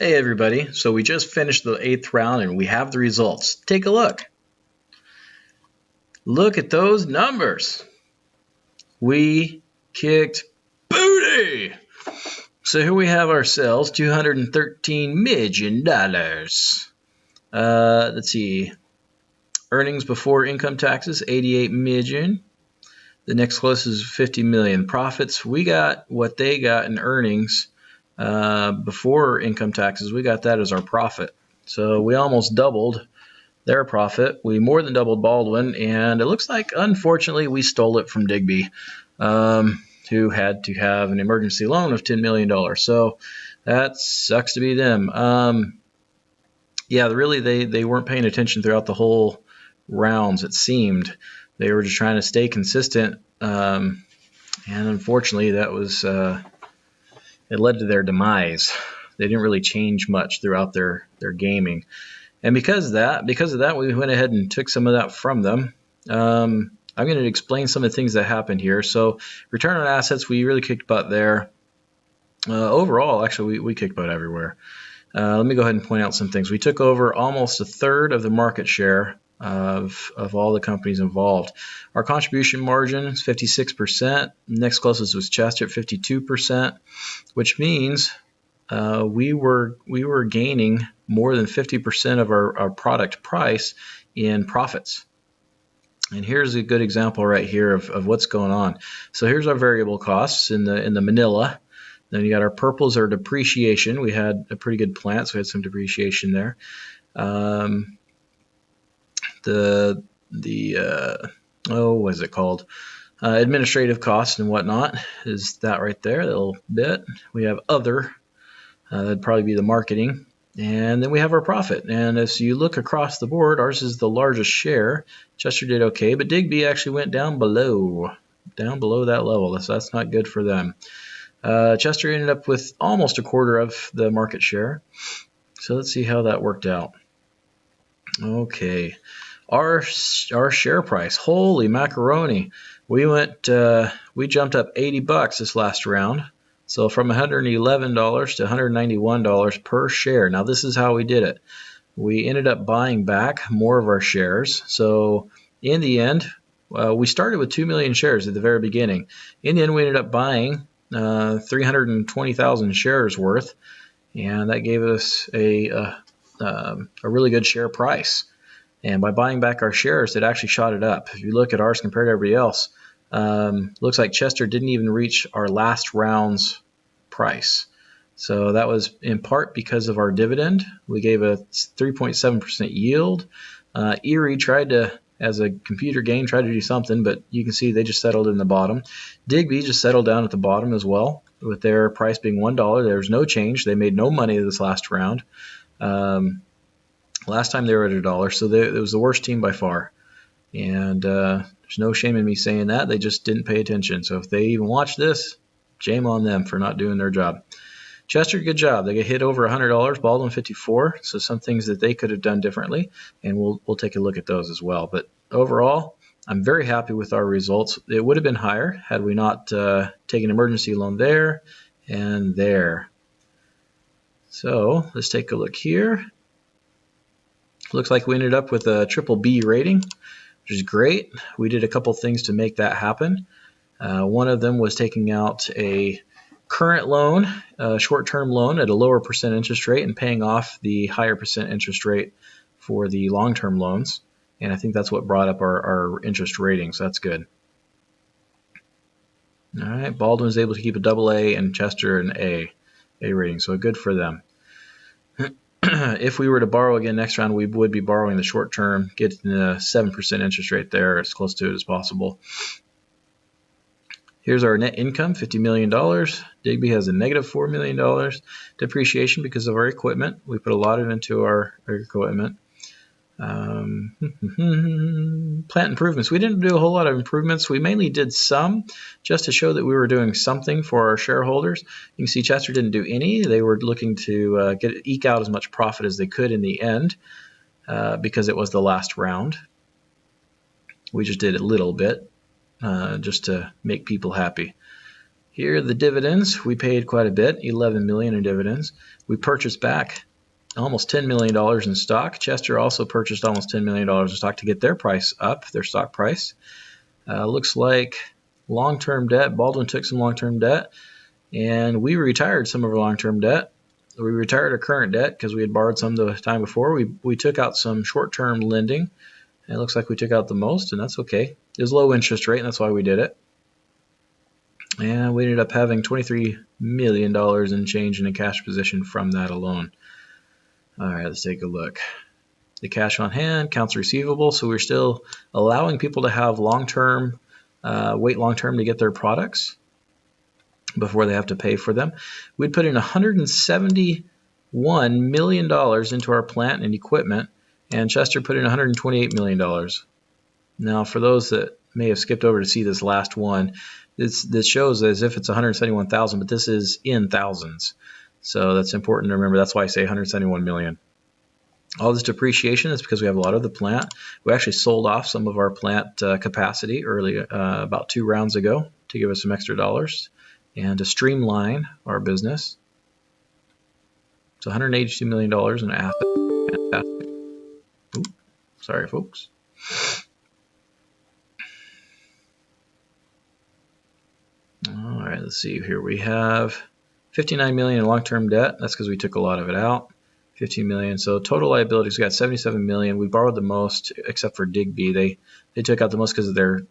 Hey everybody, so we just finished the 8th round and we have the results. Take a look. Look at those numbers. We kicked booty. So here we have ourselves $213 million. Let's see. Earnings before income taxes, 88 million. The next closest is 50 million. Profits, we got what they got in earnings before income taxes. We got that as our profit. So we almost doubled their profit. We more than doubled Baldwin, and it looks like, unfortunately, we stole it from Digby, who had to have an emergency loan of $10 million. So that sucks to be them. Yeah, really, they weren't paying attention throughout the whole rounds, it seemed. They were just trying to stay consistent, and unfortunately, that was it led to their demise. They didn't really change much throughout their gaming. And because of that, we went ahead and took some of that from them. I'm going to explain some of the things that happened here. So return on assets, we really kicked butt there. Overall, actually, we kicked butt everywhere. Let me go ahead and point out some things. We took over almost a third of the market share of all the companies involved. Our contribution margin is 56%. Next closest was Chester at 52%, which means we were gaining more than 50% of our product price in profits. And here's a good example right here of what's going on. So here's our variable costs in the manila. Then you got our purples, our depreciation. We had a pretty good plant, so we had some depreciation there. What is it called? Administrative costs and whatnot is that right there, a little bit. We have other. That'd probably be the marketing. And then we have our profit. And as you look across the board, ours is the largest share. Chester did okay, but Digby actually went down below that level. So that's not good for them. Chester ended up with almost a quarter of the market share. So let's see how that worked out. Okay. Our share price, holy macaroni. We jumped up $80 this last round. So from $111 to $191 per share. Now this is how we did it. We ended up buying back more of our shares. So in the end, we started with 2 million shares at the very beginning. In the end, we ended up buying 320,000 shares worth, and that gave us a really good share price. And by buying back our shares, it actually shot it up. If you look at ours compared to everybody else, looks like Chester didn't even reach our last round's price. So that was in part because of our dividend. We gave a 3.7% yield. Erie tried to, as a computer game, tried to do something, but you can see they just settled in the bottom. Digby just settled down at the bottom as well, with their price being $1. There was no change. They made no money this last round. Last time they were at $1, so it was the worst team by far. And there's no shame in me saying that. They just didn't pay attention. So if they even watch this, shame on them for not doing their job. Chester, good job. They get hit over $100, Baldwin 54. So some things that they could have done differently, and we'll take a look at those as well. But overall, I'm very happy with our results. It would have been higher had we not taken an emergency loan there and there. So let's take a look here. Looks like we ended up with a triple B rating, which is great. We did a couple things to make that happen. One of them was taking out a current loan, a short-term loan at a lower percent interest rate and paying off the higher percent interest rate for the long-term loans. And I think that's what brought up our interest rating, so that's good. All right, Baldwin was able to keep a AA and Chester an A rating, so good for them. If we were to borrow again next round, we would be borrowing the short term, getting the 7% interest rate there, as close to it as possible. Here's our net income, $50 million. Digby has a negative $4 million. Depreciation because of our equipment. We put a lot of it into our equipment. Plant improvements. We didn't do a whole lot of improvements. We mainly did some just to show that we were doing something for our shareholders. You can see Chester didn't do any. They were looking to eke out as much profit as they could in the end because it was the last round. We just did a little bit just to make people happy. Here are the dividends. We paid quite a bit, $11 million in dividends. We purchased back almost $10 million in stock. Chester also purchased almost $10 million in stock to get their price up, their stock price. Looks like long-term debt. Baldwin took some long-term debt, and we retired some of our long-term debt. We retired our current debt because we had borrowed some the time before. We took out some short-term lending. It looks like we took out the most, and that's okay. It was low interest rate, and that's why we did it. And we ended up having $23 million in change in a cash position from that alone. All right, let's take a look. The cash on hand, accounts receivable. So we're still allowing people to have long-term, wait long-term to get their products before they have to pay for them. We'd put in $171 million into our plant and equipment, and Chester put in $128 million. Now, for those that may have skipped over to see this last one, this shows as if it's 171,000, but this is in thousands. So that's important to remember. That's why I say 171 million. All this depreciation is because we have a lot of the plant. We actually sold off some of our plant capacity early, about 2 rounds ago, to give us some extra dollars and to streamline our business. So $182 million in assets. Fantastic. Ooh, sorry, folks. All right, let's see here. We have $59 million in long-term debt. That's because we took a lot of it out. $15 million. So total liabilities, we got $77 million. We borrowed the most, except for Digby. They took out the most because of their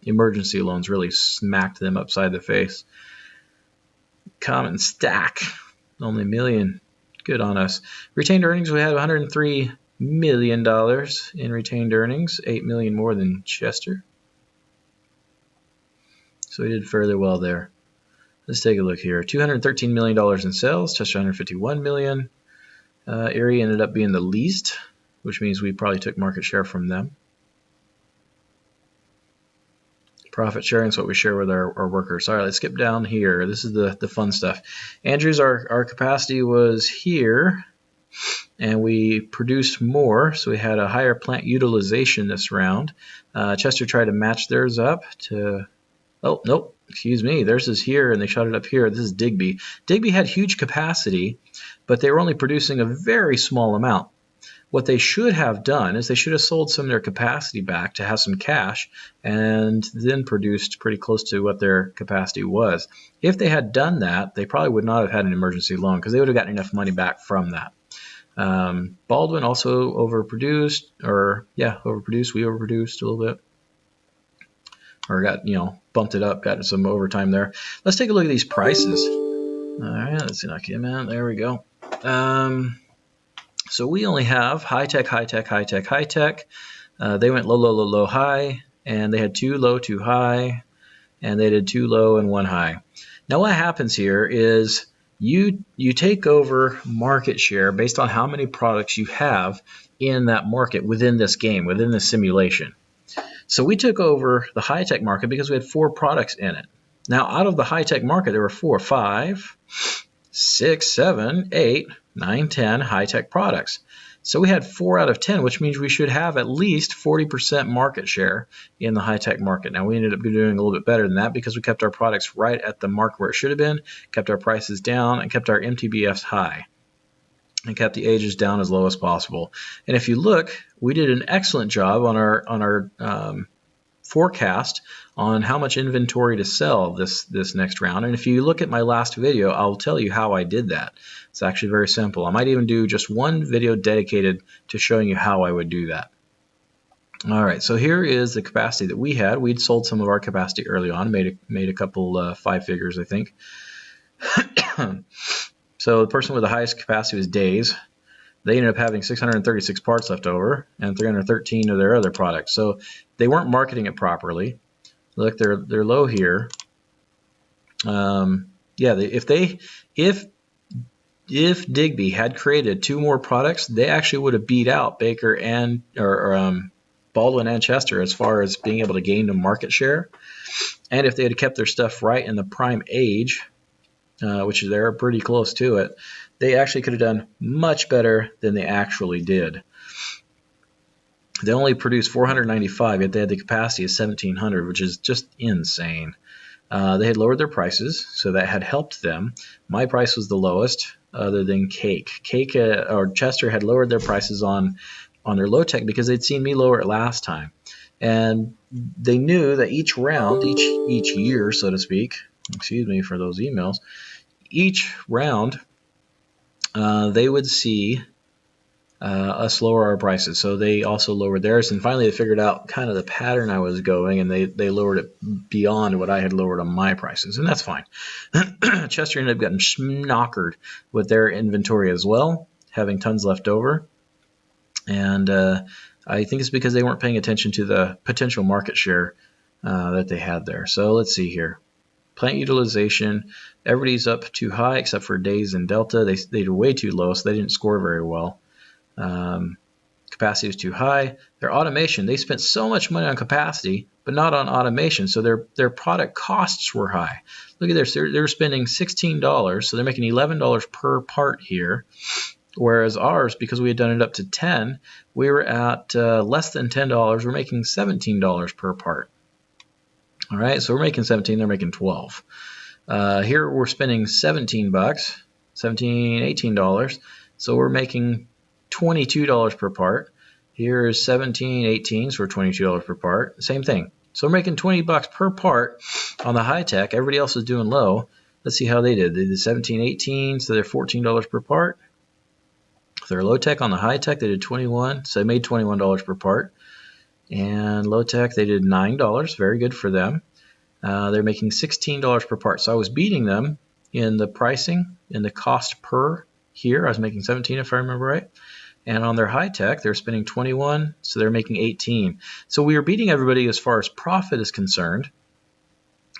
emergency loans really smacked them upside the face. Common stack, only $1 million. Good on us. Retained earnings, we had $103 million in retained earnings, $8 million more than Chester. So we did fairly well there. Let's take a look here. $213 million in sales, Chester $151 million. Erie ended up being the least, which means we probably took market share from them. Profit sharing is what we share with our workers. All right, let's skip down here. This is the fun stuff. Andrews, our capacity was here, and we produced more, so we had a higher plant utilization this round. Chester tried to match theirs up to... Oh, nope, excuse me. Theirs is here, and they shot it up here. This is Digby. Digby had huge capacity, but they were only producing a very small amount. What they should have done is they should have sold some of their capacity back to have some cash and then produced pretty close to what their capacity was. If they had done that, they probably would not have had an emergency loan because they would have gotten enough money back from that. Baldwin also overproduced, overproduced. We overproduced a little bit. Or got, bumped it up, got some overtime there. Let's take a look at these prices. All right, let's see, knock him out. There we go. So we only have high tech, high tech, high tech, high tech. They went low, low, low, low, high, and they had 2 low, 2 high, and they did 2 low and 1 high. Now what happens here is you take over market share based on how many products you have in that market within this game, within this simulation. So we took over the high-tech market because we had 4 products in it. Now, out of the high-tech market, there were 4, 5, 6, 7, 8, 9, 10 high-tech products. So we had 4 out of 10, which means we should have at least 40% market share in the high-tech market. Now, we ended up doing a little bit better than that because we kept our products right at the mark where it should have been, kept our prices down, and kept our MTBFs high, and kept the ages down as low as possible. And if you look, we did an excellent job on our forecast on how much inventory to sell this next round. And if you look at my last video, I'll tell you how I did that. It's actually very simple. I might even do just one video dedicated to showing you how I would do that. All right, so here is the capacity that we had. We'd sold some of our capacity early on, made a couple 5 figures, I think. So the person with the highest capacity was Days. They ended up having 636 parts left over and 313 of their other products. So they weren't marketing it properly. Look, they're low here. If Digby had created 2 more products, they actually would have beat out Baker and Baldwin and Chester as far as being able to gain the market share. And if they had kept their stuff right in the prime age, which they're pretty close to it, they actually could have done much better than they actually did. They only produced 495, yet they had the capacity of 1,700, which is just insane. They had lowered their prices, so that had helped them. My price was the lowest, other than Cake. Cake or Chester had lowered their prices on their low tech because they'd seen me lower it last time, and they knew that each round, each year, so to speak. Excuse me for those emails. Each round, they would see us lower our prices. So they also lowered theirs, and finally they figured out kind of the pattern I was going, and they lowered it beyond what I had lowered on my prices, and that's fine. Chester ended up getting schnockered with their inventory as well, having tons left over, and I think it's because they weren't paying attention to the potential market share that they had there. So let's see here. Plant utilization, everybody's up too high except for Days and Delta. They were way too low, so they didn't score very well. Capacity was too high. Their automation, they spent so much money on capacity, but not on automation, so their product costs were high. Look at this, they're spending $16, so they're making $11 per part here, whereas ours, because we had done it up to 10, we were at less than $10. We're making $17 per part. All right, so we're making 17, they're making 12. Here we're spending $17, $17, $18, so we're making $22 per part. Here is 17, 18, so we're $22 per part. Same thing. So we're making $20 per part on the high tech. Everybody else is doing low. Let's see how they did. They did 17, 18, so they're $14 per part. They're low tech on the high tech. They did 21, so they made $21 per part. And low tech, they did $9. Very good for them. They're making $16 per part. So I was beating them in the pricing, in the cost per here. I was making 17 if I remember right. And on their high tech, they're spending 21, so they're making 18. So we were beating everybody as far as profit is concerned,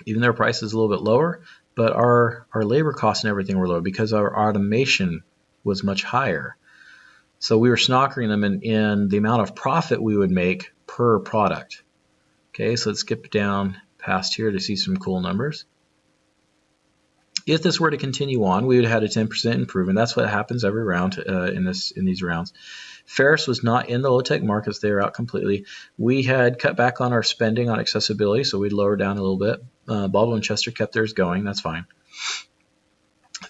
even though our price is a little bit lower, but our labor costs and everything were low because our automation was much higher. So we were snockering them in the amount of profit we would make per product. Okay, so let's skip down past here to see some cool numbers. If this were to continue on, we would have had a 10% improvement. That's what happens every round in these rounds. Ferris was not in the low-tech markets. They were out completely. We had cut back on our spending on accessibility, so we'd lower down a little bit. Baldwin and Chester kept theirs going. That's fine.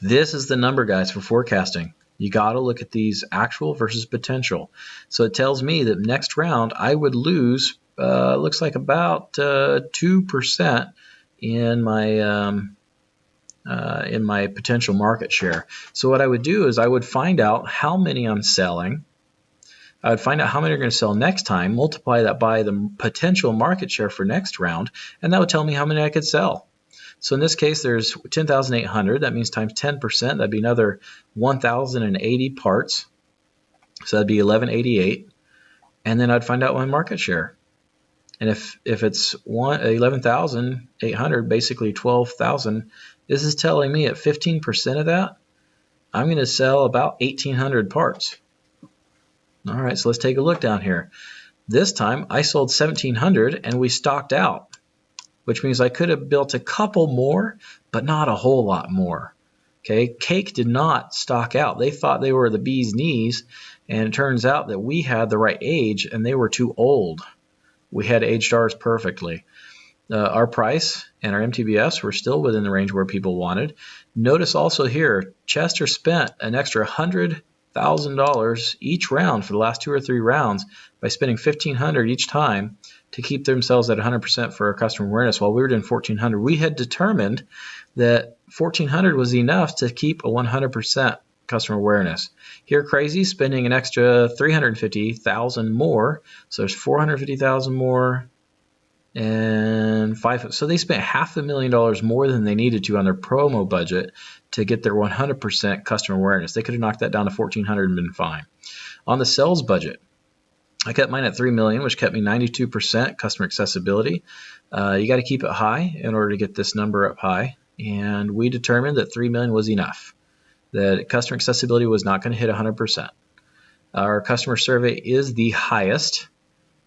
This is the number, guys, for forecasting. You got to look at these actual versus potential. So it tells me that next round I would lose, looks like about 2% in my potential market share. So what I would do is I would find out how many I'm selling. I would find out how many are going to sell next time, multiply that by the potential market share for next round, and that would tell me how many I could sell. So in this case, there's 10,800. That means times 10%. That'd be another 1,080 parts. So that'd be 1,188. And then I'd find out my market share. And if it's 11,800, basically 12,000, this is telling me at 15% of that, I'm going to sell about 1,800 parts. All right, so let's take a look down here. This time I sold 1,700 and we stocked out, which means I could have built a couple more, but not a whole lot more. Okay, Cake did not stock out. They thought they were the bee's knees, and it turns out that we had the right age and they were too old. We had aged ours perfectly. Our price and our MTBS were still within the range where people wanted. Notice also here, Chester spent an extra $100,000 each round for the last 2 or 3 rounds by spending $1,500 each time to keep themselves at 100% for our customer awareness while we were doing $1,400. We had determined that $1,400 was enough to keep a 100% customer awareness. Here, Crazy spending an extra $350,000 more, so there's $450,000 more and so they spent $500,000 more than they needed to on their promo budget to get their 100% customer awareness. They could have knocked that down to $1,400 and been fine. On the sales budget, I kept mine at $3 million, which kept me 92% customer accessibility. You got to keep it high in order to get this number up high, and we determined that $3 million was enough. That customer accessibility was not going to hit 100%. Our customer survey is the highest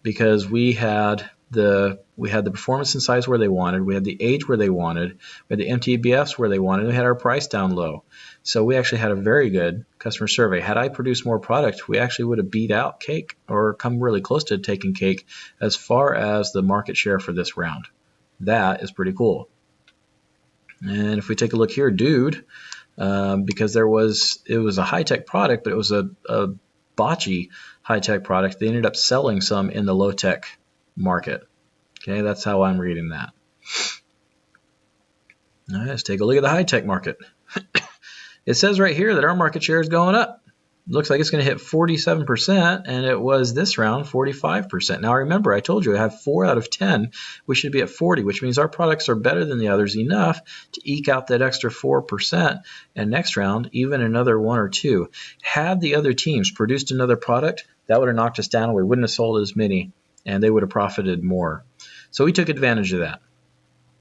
because we had the performance and size where they wanted, we had the age where they wanted, we had the MTBS where they wanted, we had our price down low. So we actually had a very good customer survey. Had I produced more product, we actually would have beat out Cake or come really close to taking Cake as far as the market share for this round. That is pretty cool. And if we take a look here, Dude, because it was a high-tech product, but it was a botchy high-tech product. They ended up selling some in the low-tech market. Okay, that's how I'm reading that. All right, let's take a look at the high-tech market. It says right here that our market share is going up. Looks like it's going to hit 47%, and it was this round 45%. Now remember, I told you I have 4 out of 10. We should be at 40, which means our products are better than the others enough to eke out that extra 4%. And next round, even another 1 or 2. Had the other teams produced another product, that would have knocked us down. We wouldn't have sold as many, and they would have profited more. So we took advantage of that.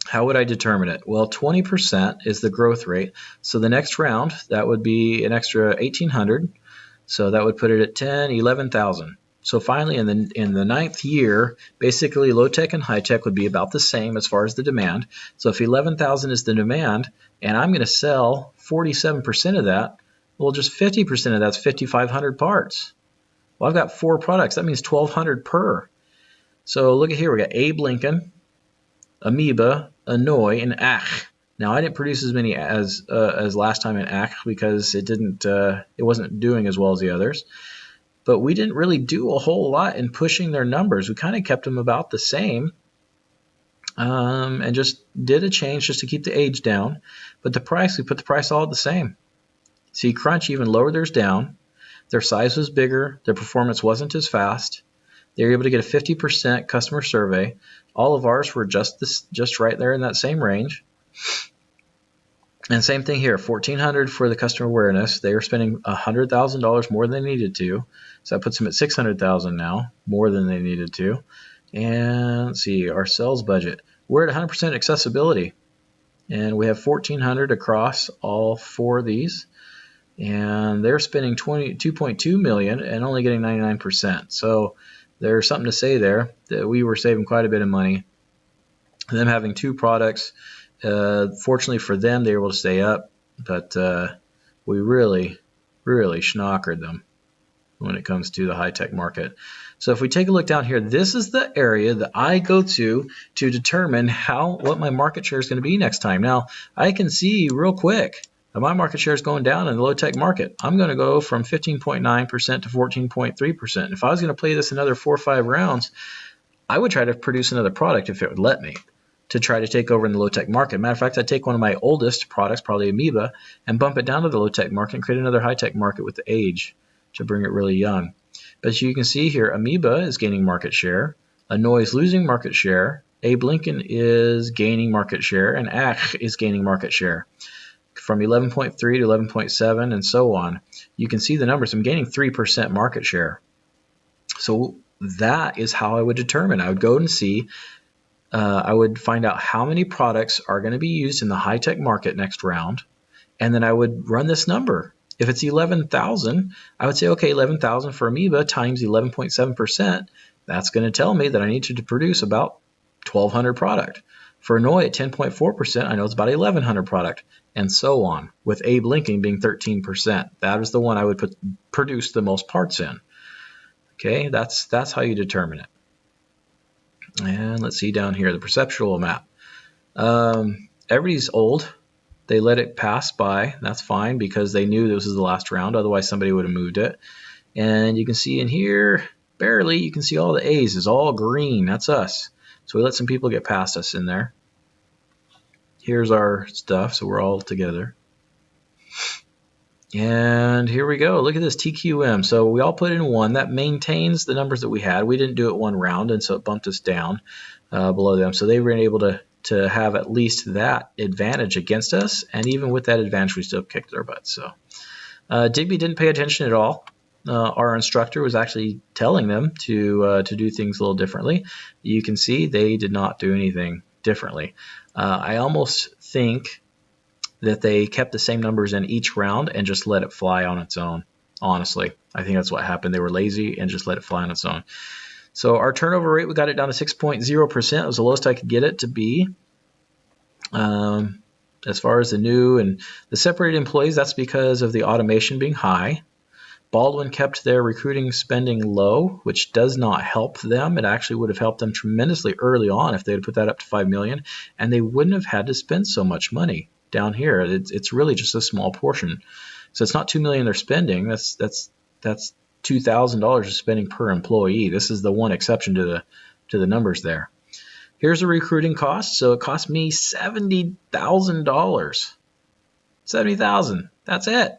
How would I determine it? Well, 20% is the growth rate. So the next round, that would be an extra 1,800. So that would put it at 10, 11,000. So finally, in the ninth year, basically low-tech and high-tech would be about the same as far as the demand. So if 11,000 is the demand, and I'm going to sell 47% of that, well, just 50% of that's 5,500 parts. Well, I've got 4 products. That means 1,200 per. So look at here. We got Abe Lincoln, Amoeba, Annoy, and Ach. Now I didn't produce as many as last time in Ach because it wasn't doing as well as the others. But we didn't really do a whole lot in pushing their numbers. We kind of kept them about the same, and just did a change just to keep the age down. But the price, we put the price all the same. See, Crunch even lowered theirs down. Their size was bigger. Their performance wasn't as fast. They were able to get a 50% customer survey. All of ours were just right there in that same range. And same thing here, $1,400 for the customer awareness. They were spending $100,000 more than they needed to. So that puts them at $600,000 now, more than they needed to. And let's see, our sales budget. We're at 100% accessibility. And we have $1,400 across all 4 of these. And they're spending $2.2 million and only getting 99%. So there's something to say there that we were saving quite a bit of money. Them having 2 products. Fortunately for them, they were able to stay up, but we really schnockered them when it comes to the high-tech market. So if we take a look down here, this is the area that I go to determine what my market share is going to be next time. Now, I can see real quick that my market share is going down in the low-tech market. I'm going to go from 15.9% to 14.3%. If I was going to play this another 4 or 5 rounds, I would try to produce another product if it would let me, to try to take over in the low-tech market. Matter of fact, I'd take one of my oldest products, probably Amoeba, and bump it down to the low-tech market and create another high-tech market with the age to bring it really young. But you can see here, Amoeba is gaining market share, Annoy is losing market share, Abe Lincoln is gaining market share, and Ach is gaining market share from 11.3 to 11.7 and so on. You can see the numbers. I'm gaining 3% market share. So that is how I would determine. I would go and see I would find out how many products are going to be used in the high-tech market next round, and then I would run this number. If it's 11,000, I would say, okay, 11,000 for Amoeba times 11.7%. That's going to tell me that I need to produce about 1,200 product. For Annoy at 10.4%, I know it's about 1,100 product, and so on, with Abe Lincoln being 13%. That is the one I would produce the most parts in. Okay, that's how you determine it. And let's see down here, the perceptual map. Everybody's old. They let it pass by. That's fine because they knew this was the last round. Otherwise, somebody would have moved it. And you can see in here, barely, you can see all the A's is all green. That's us. So we let some people get past us in there. Here's our stuff, so we're all together. And here we go. Look at this TQM. So we all put in 1. That maintains the numbers that we had. We didn't do it 1 round, and so it bumped us down below them. So they were able to have at least that advantage against us. And even with that advantage, we still kicked their butts. So Digby didn't pay attention at all. Our instructor was actually telling them to do things a little differently. You can see they did not do anything differently. I almost think that they kept the same numbers in each round and just let it fly on its own. Honestly, I think that's what happened. They were lazy and just let it fly on its own. So our turnover rate, we got it down to 6.0%. It was the lowest I could get it to be. As far as the new and the separated employees, that's because of the automation being high. Baldwin kept their recruiting spending low, which does not help them. It actually would have helped them tremendously early on if they had put that up to $5 million, and they wouldn't have had to spend so much money. down here. It's really just a small portion. So it's not $2 million they're spending. That's $2,000 spending per employee. This is the one exception to the numbers there. Here's the recruiting cost. So it cost me $70,000. $70,000. That's it.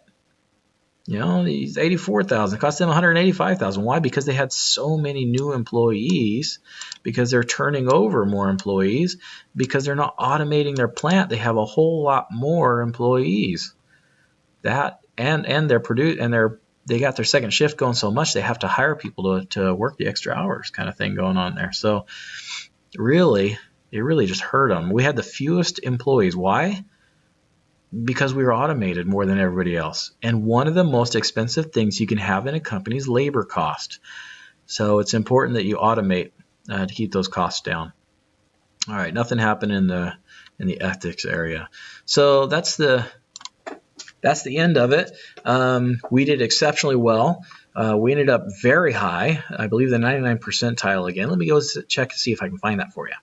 You know, these $84,000 cost them $185,000. Why? Because they had so many new employees, because they're turning over more employees, because they're not automating their plant. They have a whole lot more employees. That and they got their second shift going so much they have to hire people to work the extra hours, kind of thing going on there. So really, it really just hurt them. We had the fewest employees. Why? Because we were automated more than everybody else. And one of the most expensive things you can have in a company is labor cost. So it's important that you automate to keep those costs down. All right, nothing happened in the ethics area. So that's the end of it. We did exceptionally well. We ended up very high. I believe the 99th percentile again. Let me go check to see if I can find that for you.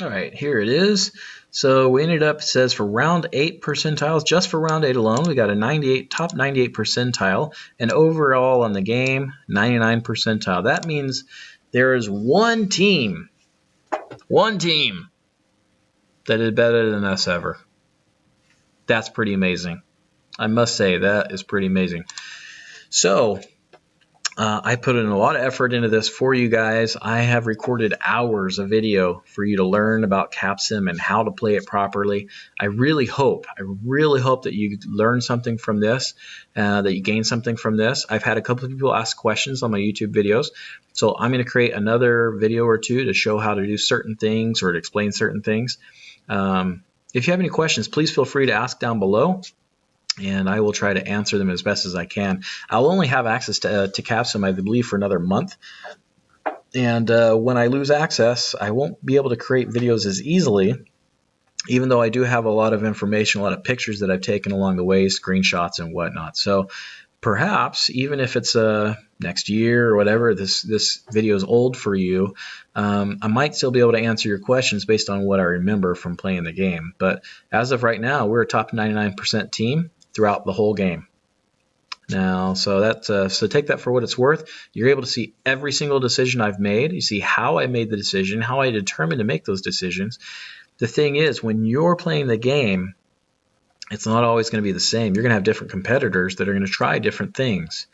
All right, here it is. So we ended up, it says for round 8 percentiles, just for round 8 alone, we got a top 98 percentile, and overall on the game, 99 percentile. That means there is one team that did better than us ever. That's pretty amazing. I must say that is pretty amazing. So I put in a lot of effort into this for you guys. I have recorded hours of video for you to learn about CapSim and how to play it properly. I really hope that you learn something from this, that you gain something from this. I've had a couple of people ask questions on my YouTube videos, so I'm going to create another video or two to show how to do certain things or to explain certain things. If you have any questions, please feel free to ask down below, and I will try to answer them as best as I can. I'll only have access to CapSim, I believe, for another month. And when I lose access, I won't be able to create videos as easily, even though I do have a lot of information, a lot of pictures that I've taken along the way, screenshots and whatnot. So perhaps, even if it's next year or whatever, this video is old for you, I might still be able to answer your questions based on what I remember from playing the game. But as of right now, we're a top 99% team throughout the whole game. Now, so take that for what it's worth. You're able to see every single decision I've made. You see how I made the decision, how I determined to make those decisions. The thing is, when you're playing the game, it's not always going to be the same. You're going to have different competitors that are going to try different things.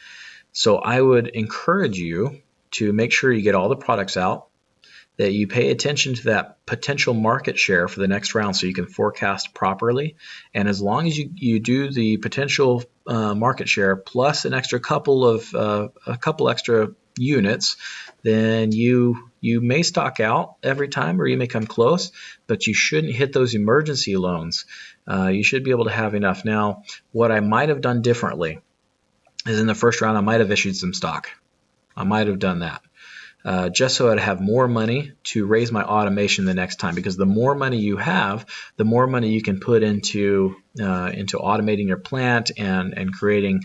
So I would encourage you to make sure you get all the products out, that you pay attention to that potential market share for the next round so you can forecast properly. And as long as you do the potential market share plus a couple extra units, then you may stock out every time or you may come close, but you shouldn't hit those emergency loans. You should be able to have enough. Now, what I might have done differently is in the first round, I might have issued some stock. I might have done that. Just so I'd have more money to raise my automation the next time, because the more money you have, the more money you can put into automating your plant and creating,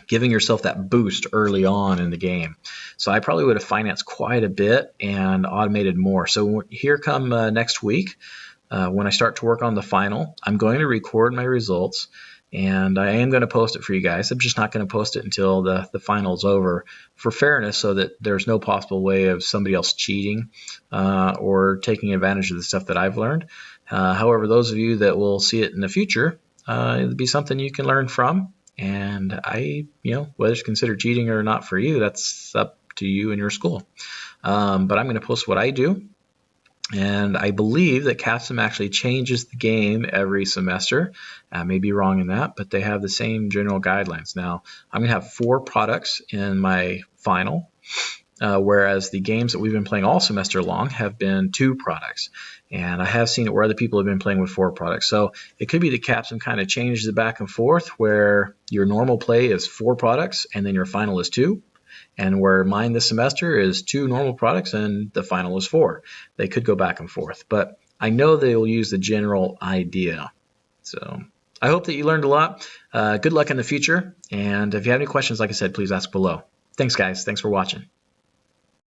giving yourself that boost early on in the game. So I probably would have financed quite a bit and automated more. So here come next week, when I start to work on the final, I'm going to record my results. And I am going to post it for you guys. I'm just not going to post it until the final's over, for fairness, so that there's no possible way of somebody else cheating or taking advantage of the stuff that I've learned. However, those of you that will see it in the future, it'll be something you can learn from. And whether it's considered cheating or not for you, that's up to you and your school. But I'm going to post what I do. And I believe that CapSim actually changes the game every semester. I may be wrong in that, but they have the same general guidelines. Now, I'm going to have 4 products in my final, whereas the games that we've been playing all semester long have been 2 products. And I have seen it where other people have been playing with 4 products. So it could be that CapSim kind of changes it back and forth, where your normal play is 4 products and then your final is 2. And where mine this semester is 2 normal products and the final is 4. They could go back and forth, but I know they will use the general idea. So I hope that you learned a lot. Good luck in the future. And if you have any questions, like I said, please ask below. Thanks, guys. Thanks for watching.